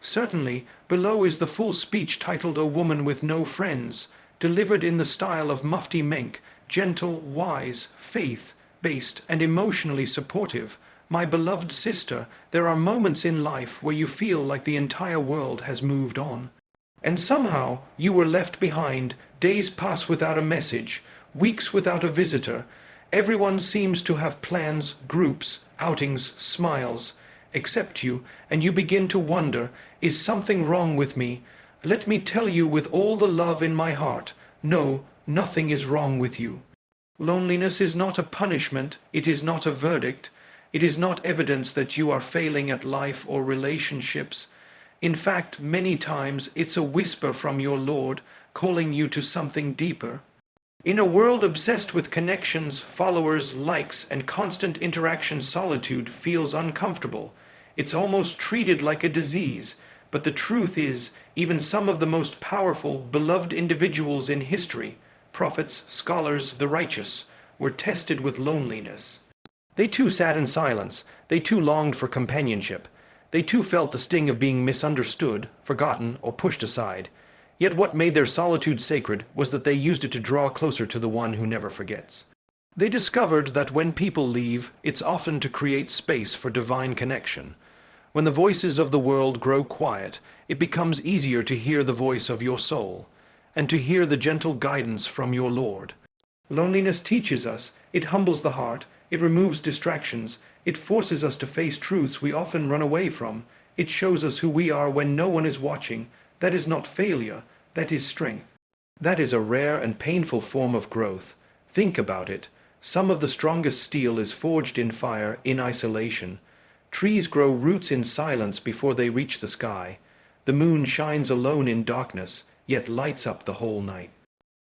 Certainly, below is the full speech titled "A Woman with No Friends," delivered in the style of Mufti Menk, gentle, wise, faith-based, and emotionally supportive. My beloved sister, there are moments in life where you feel like the entire world has moved on. And somehow you were left behind. Days pass without a message, weeks without a visitor. Everyone seems to have plans, groups, outings, smiles, except you, and you begin to wonder, is something wrong with me? Let me tell you with all the love in my heart, no, nothing is wrong with you. Loneliness is not a punishment, it is not a verdict, it is not evidence that you are failing at life or relationships. In fact, many times it's a whisper from your Lord, calling you to something deeper. In a world obsessed with connections, followers, likes, and constant interaction, solitude feels uncomfortable. It's almost treated like a disease. But the truth is, even some of the most powerful, beloved individuals in history, prophets, scholars, the righteous, were tested with loneliness. They too sat in silence. They too longed for companionship. They too felt the sting of being misunderstood, forgotten, or pushed aside. Yet what made their solitude sacred was that they used it to draw closer to the one who never forgets. They discovered that when people leave, it's often to create space for divine connection. When the voices of the world grow quiet, it becomes easier to hear the voice of your soul, and to hear the gentle guidance from your Lord. Loneliness teaches us, it humbles the heart, it removes distractions, it forces us to face truths we often run away from, it shows us who we are when no one is watching. That is not failure, that is strength. That is a rare and painful form of growth. Think about it. Some of the strongest steel is forged in fire, in isolation. Trees grow roots in silence before they reach the sky. The moon shines alone in darkness, yet lights up the whole night.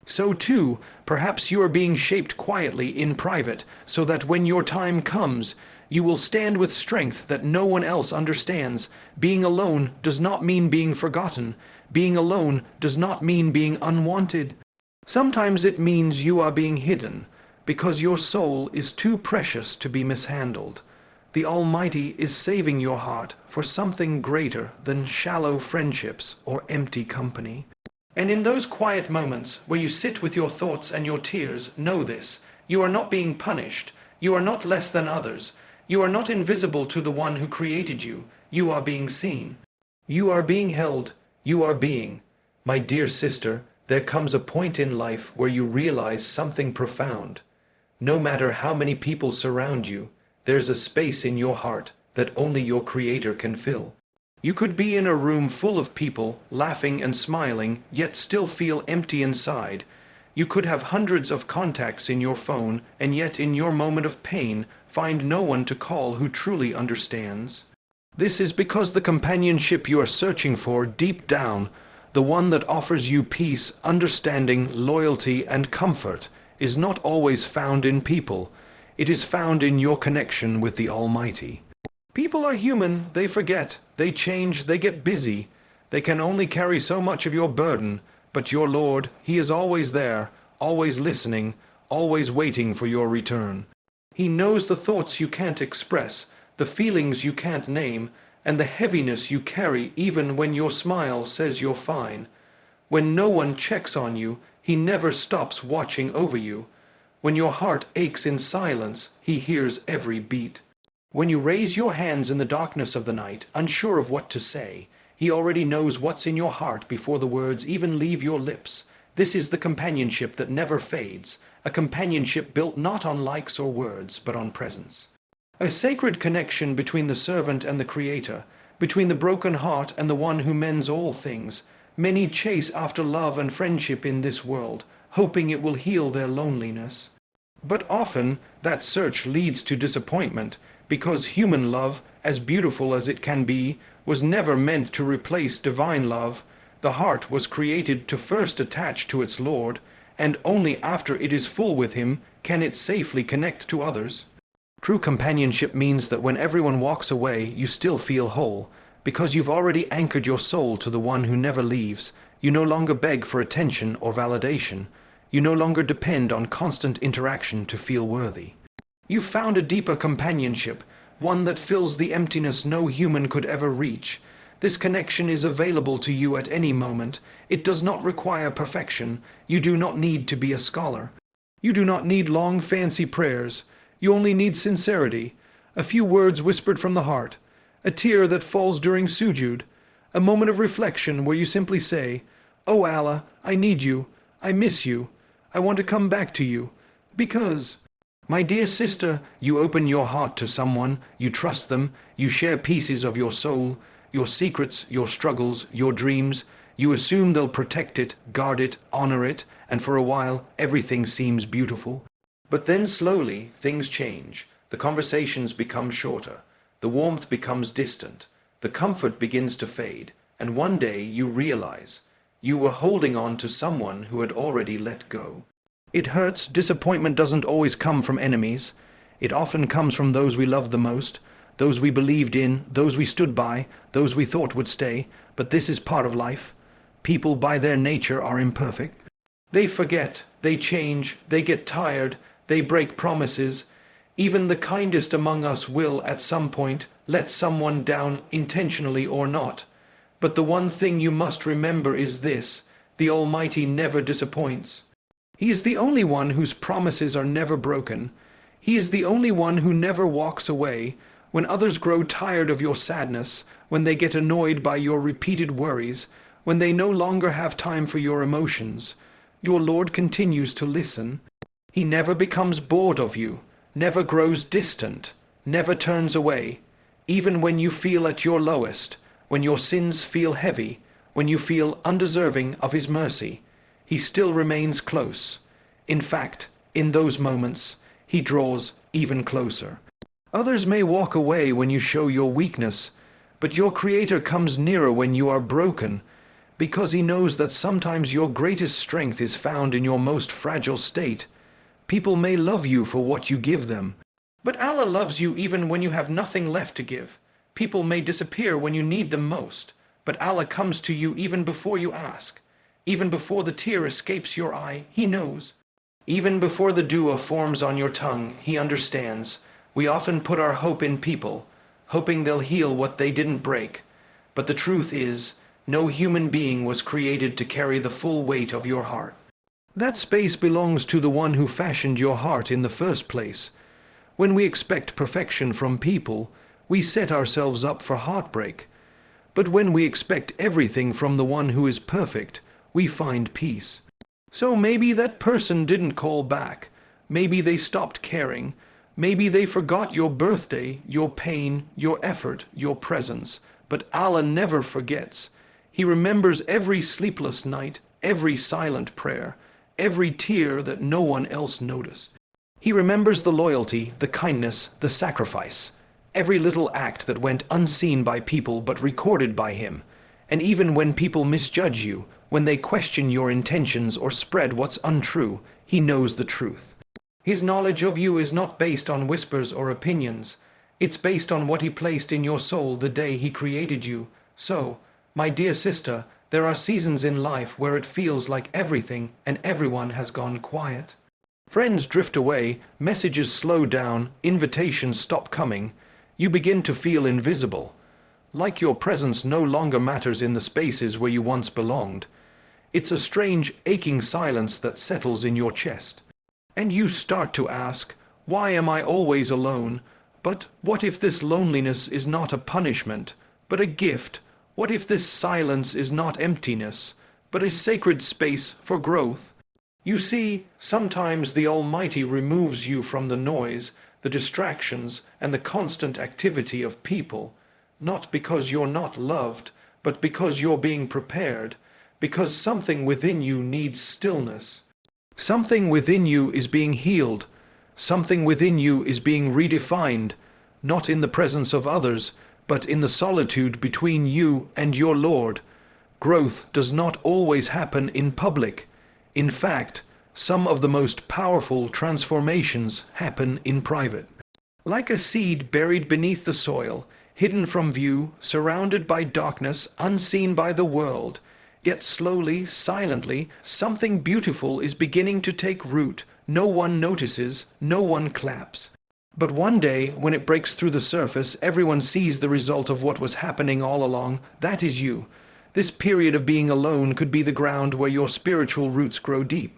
So too, perhaps you are being shaped quietly in private, so that when your time comes, you will stand with strength that no one else understands. Being alone does not mean being forgotten. Being alone does not mean being unwanted. Sometimes it means you are being hidden, because your soul is too precious to be mishandled. The Almighty is saving your heart for something greater than shallow friendships or empty company. And in those quiet moments where you sit with your thoughts and your tears, know this: you are not being punished. You are not less than others. You are not invisible to the one who created you. You are being seen. You are being held. You are being. My dear sister, there comes a point in life where you realize something profound. No matter how many people surround you, there's a space in your heart that only your Creator can fill. You could be in a room full of people, laughing and smiling, yet still feel empty inside. You could have hundreds of contacts in your phone, and yet in your moment of pain, find no one to call who truly understands. This is because the companionship you are searching for deep down, the one that offers you peace, understanding, loyalty, and comfort, is not always found in people. It is found in your connection with the Almighty. People are human, they forget, they change, they get busy. They can only carry so much of your burden, but your Lord, He is always there, always listening, always waiting for your return. He knows the thoughts you can't express, the feelings you can't name, and the heaviness you carry even when your smile says you're fine. When no one checks on you, He never stops watching over you. When your heart aches in silence, He hears every beat. When you raise your hands in the darkness of the night, unsure of what to say, He already knows what's in your heart before the words even leave your lips. This is the companionship that never fades, a companionship built not on likes or words, but on presence. A sacred connection between the servant and the Creator, between the broken heart and the one who mends all things. Many chase after love and friendship in this world, hoping it will heal their loneliness. But often that search leads to disappointment, because human love, as beautiful as it can be, was never meant to replace divine love. The heart was created to first attach to its Lord, and only after it is full with Him can it safely connect to others. True companionship means that when everyone walks away, you still feel whole, because you've already anchored your soul to the one who never leaves. You no longer beg for attention or validation. You no longer depend on constant interaction to feel worthy. You've found a deeper companionship, one that fills the emptiness no human could ever reach. This connection is available to you at any moment. It does not require perfection. You do not need to be a scholar. You do not need long, fancy prayers. You only need sincerity, a few words whispered from the heart, a tear that falls during sujood, a moment of reflection where you simply say, "Oh Allah, I need you. I miss you. I want to come back to you. Because..." My dear sister, you open your heart to someone, you trust them, you share pieces of your soul, your secrets, your struggles, your dreams. You assume they'll protect it, guard it, honor it, and for a while everything seems beautiful. But then slowly things change. The conversations become shorter. The warmth becomes distant. The comfort begins to fade. And one day you realize you were holding on to someone who had already let go. It hurts. Disappointment doesn't always come from enemies. It often comes from those we love the most, those we believed in, those we stood by, those we thought would stay. But this is part of life. People by their nature are imperfect. They forget, they change, they get tired, they break promises. Even the kindest among us will, at some point, let someone down, intentionally or not. But the one thing you must remember is this: the Almighty never disappoints. He is the only one whose promises are never broken. He is the only one who never walks away. When others grow tired of your sadness, when they get annoyed by your repeated worries, when they no longer have time for your emotions, your Lord continues to listen. He never becomes bored of you, never grows distant, never turns away. Even when you feel at your lowest, when your sins feel heavy, when you feel undeserving of His mercy, He still remains close. In fact, in those moments, He draws even closer. Others may walk away when you show your weakness, but your Creator comes nearer when you are broken, because He knows that sometimes your greatest strength is found in your most fragile state. People may love you for what you give them, but Allah loves you even when you have nothing left to give. People may disappear when you need them most, but Allah comes to you even before you ask. Even before the tear escapes your eye, He knows. Even before the dua forms on your tongue, He understands. We often put our hope in people, hoping they'll heal what they didn't break. But the truth is, no human being was created to carry the full weight of your heart. That space belongs to the one who fashioned your heart in the first place. When we expect perfection from people, we set ourselves up for heartbreak. But when we expect everything from the one who is perfect, we find peace. So maybe that person didn't call back. Maybe they stopped caring. Maybe they forgot your birthday, your pain, your effort, your presence. But Allah never forgets. He remembers every sleepless night, every silent prayer, every tear that no one else noticed. He remembers the loyalty, the kindness, the sacrifice, every little act that went unseen by people but recorded by Him. And even when people misjudge you, when they question your intentions or spread what's untrue, He knows the truth. His knowledge of you is not based on whispers or opinions. It's based on what He placed in your soul the day He created you. So, my dear sister, there are seasons in life where it feels like everything and everyone has gone quiet. Friends drift away, messages slow down, invitations stop coming. You begin to feel invisible, like your presence no longer matters in the spaces where you once belonged. It's a strange, aching silence that settles in your chest. And you start to ask, why am I always alone? But what if this loneliness is not a punishment, but a gift? What if this silence is not emptiness, but a sacred space for growth? You see, sometimes the Almighty removes you from the noise, the distractions, and the constant activity of people, not because you're not loved, but because you're being prepared, because something within you needs stillness. Something within you is being healed. Something within you is being redefined, not in the presence of others, but in the solitude between you and your Lord. Growth does not always happen in public. In fact, some of the most powerful transformations happen in private. Like a seed buried beneath the soil, hidden from view, surrounded by darkness, unseen by the world, yet slowly, silently, something beautiful is beginning to take root. No one notices, no one claps. But one day, when it breaks through the surface, everyone sees the result of what was happening all along. That is you. This period of being alone could be the ground where your spiritual roots grow deep,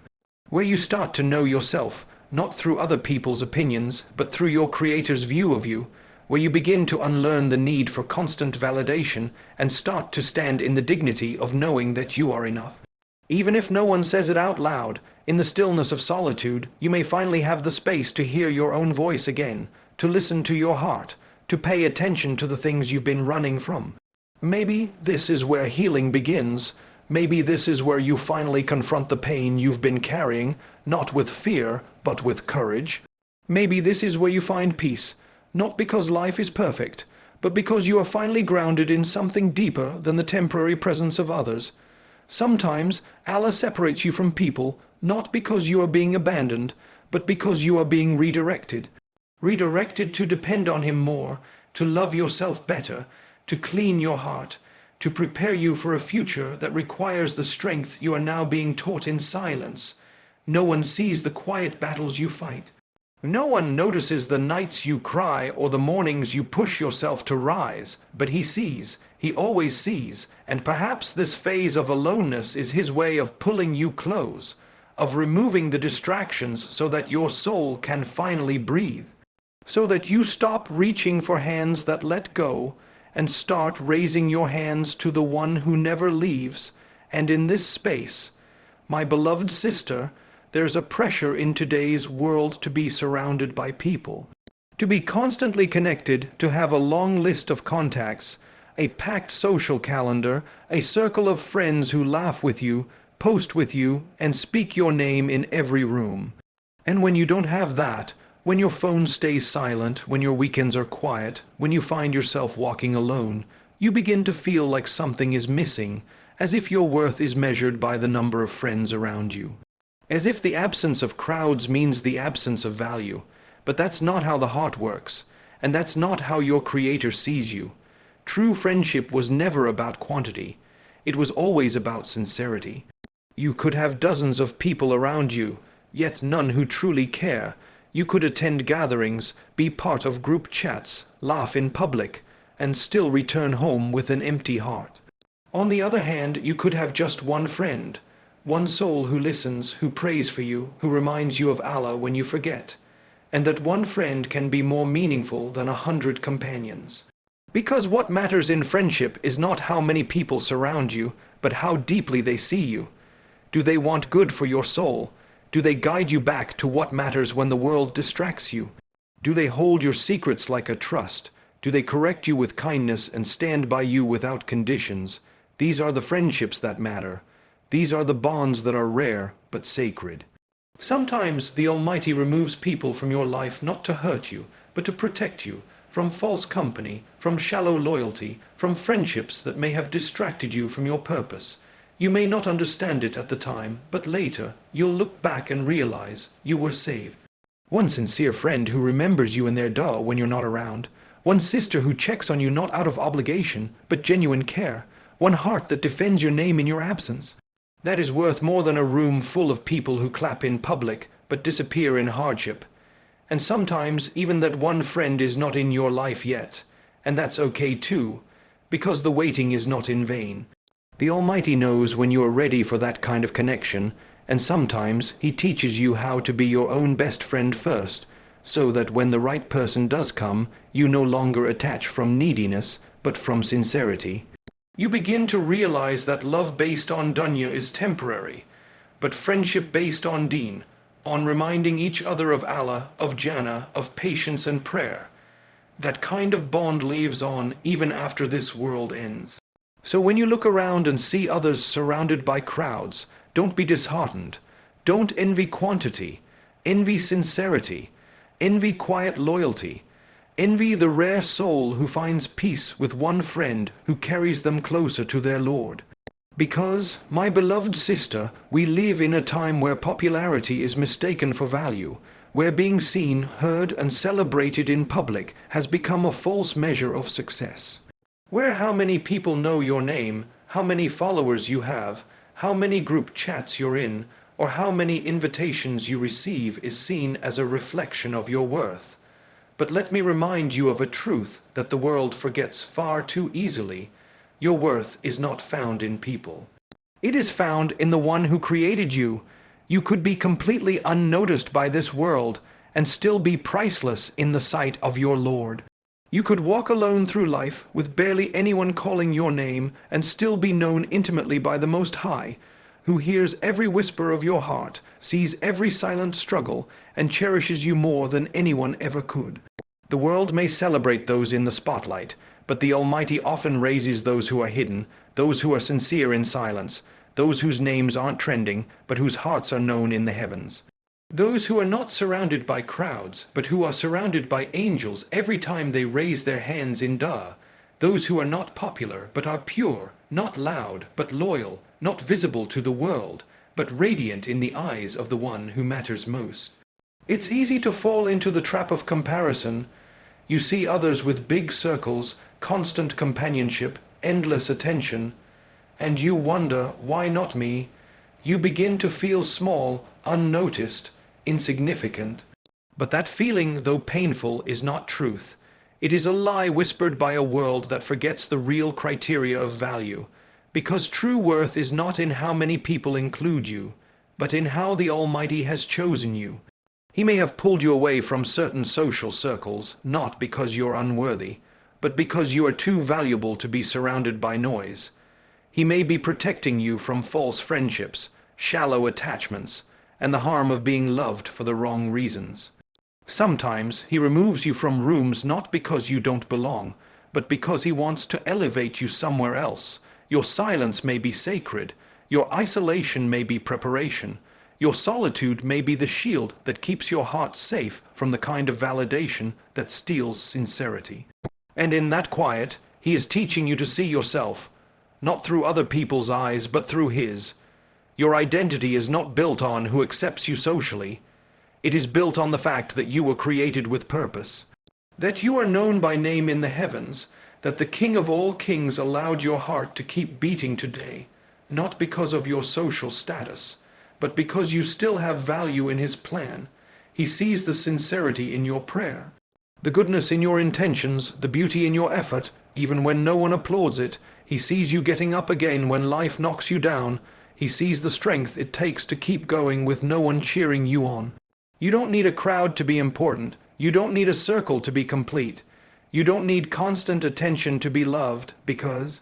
where you start to know yourself, not through other people's opinions, but through your Creator's view of you, where you begin to unlearn the need for constant validation and start to stand in the dignity of knowing that you are enough. Even if no one says it out loud, in the stillness of solitude, you may finally have the space to hear your own voice again, to listen to your heart, to pay attention to the things you've been running from. Maybe this is where healing begins. Maybe this is where you finally confront the pain you've been carrying, not with fear, but with courage. Maybe this is where you find peace, not because life is perfect, but because you are finally grounded in something deeper than the temporary presence of others. Sometimes Allah separates you from people, not because you are being abandoned, but because you are being redirected. Redirected to depend on Him more, to love yourself better, to clean your heart, to prepare you for a future that requires the strength you are now being taught in silence. No one sees the quiet battles you fight. No one notices the nights you cry or the mornings you push yourself to rise, but He sees. He always sees, and perhaps this phase of aloneness is His way of pulling you close, of removing the distractions so that your soul can finally breathe, so that you stop reaching for hands that let go and start raising your hands to the One who never leaves. And in this space, my beloved sister, there's a pressure in today's world to be surrounded by people, to be constantly connected, to have a long list of contacts, a packed social calendar, a circle of friends who laugh with you, post with you, and speak your name in every room. And when you don't have that, when your phone stays silent, when your weekends are quiet, when you find yourself walking alone, you begin to feel like something is missing, as if your worth is measured by the number of friends around you. As if the absence of crowds means the absence of value. But that's not how the heart works, and that's not how your Creator sees you. True friendship was never about quantity. It was always about sincerity. You could have dozens of people around you, yet none who truly care. You could attend gatherings, be part of group chats, laugh in public, and still return home with an empty heart. On the other hand, you could have just one friend, one soul who listens, who prays for you, who reminds you of Allah when you forget. And that one friend can be more meaningful than 100 companions. Because what matters in friendship is not how many people surround you, but how deeply they see you. Do they want good for your soul? Do they guide you back to what matters when the world distracts you? Do they hold your secrets like a trust? Do they correct you with kindness and stand by you without conditions? These are the friendships that matter. These are the bonds that are rare but sacred. Sometimes the Almighty removes people from your life not to hurt you, but to protect you from false company, from shallow loyalty, from friendships that may have distracted you from your purpose. You may not understand it at the time, but later you'll look back and realize you were saved. One sincere friend who remembers you in their dua when you're not around. One sister who checks on you not out of obligation, but genuine care. One heart that defends your name in your absence. That is worth more than a room full of people who clap in public, but disappear in hardship. And sometimes even that one friend is not in your life yet, and that's okay too, because the waiting is not in vain. The Almighty knows when you are ready for that kind of connection, and sometimes He teaches you how to be your own best friend first, so that when the right person does come, you no longer attach from neediness, but from sincerity. You begin to realize that love based on dunya is temporary, but friendship based on deen, on reminding each other of Allah, of Jannah, of patience and prayer. That kind of bond lives on even after this world ends. So when you look around and see others surrounded by crowds, don't be disheartened. Don't envy quantity. Envy sincerity. Envy quiet loyalty. Envy the rare soul who finds peace with one friend who carries them closer to their Lord. Because, my beloved sister, we live in a time where popularity is mistaken for value, where being seen, heard and celebrated in public has become a false measure of success. Where how many people know your name, how many followers you have, how many group chats you're in, or how many invitations you receive is seen as a reflection of your worth. But let me remind you of a truth that the world forgets far too easily. Your worth is not found in people. It is found in the one who created you. You could be completely unnoticed by this world and still be priceless in the sight of your Lord. You could walk alone through life with barely anyone calling your name and still be known intimately by the Most High, who hears every whisper of your heart, sees every silent struggle, and cherishes you more than anyone ever could. The world may celebrate those in the spotlight, but the Almighty often raises those who are hidden, those who are sincere in silence, those whose names aren't trending, but whose hearts are known in the heavens. Those who are not surrounded by crowds, but who are surrounded by angels every time they raise their hands in dua. Those who are not popular, but are pure, not loud, but loyal, not visible to the world, but radiant in the eyes of the one who matters most. It's easy to fall into the trap of comparison. You see others with big circles, constant companionship, endless attention, and you wonder, why not me? You begin to feel small, unnoticed, insignificant. But that feeling, though painful, is not truth. It is a lie whispered by a world that forgets the real criteria of value, because true worth is not in how many people include you, but in how the Almighty has chosen you. He may have pulled you away from certain social circles, not because you're unworthy, but because you are too valuable to be surrounded by noise. He may be protecting you from false friendships, shallow attachments, and the harm of being loved for the wrong reasons. Sometimes he removes you from rooms not because you don't belong, but because he wants to elevate you somewhere else. Your silence may be sacred, your isolation may be preparation, your solitude may be the shield that keeps your heart safe from the kind of validation that steals sincerity. And in that quiet, he is teaching you to see yourself, not through other people's eyes, but through his. Your identity is not built on who accepts you socially. It is built on the fact that you were created with purpose, that you are known by name in the heavens, that the King of all kings allowed your heart to keep beating today, not because of your social status, but because you still have value in his plan. He sees the sincerity in your prayer, the goodness in your intentions, the beauty in your effort, even when no one applauds it. He sees you getting up again when life knocks you down. He sees the strength it takes to keep going with no one cheering you on. You don't need a crowd to be important. You don't need a circle to be complete. You don't need constant attention to be loved, because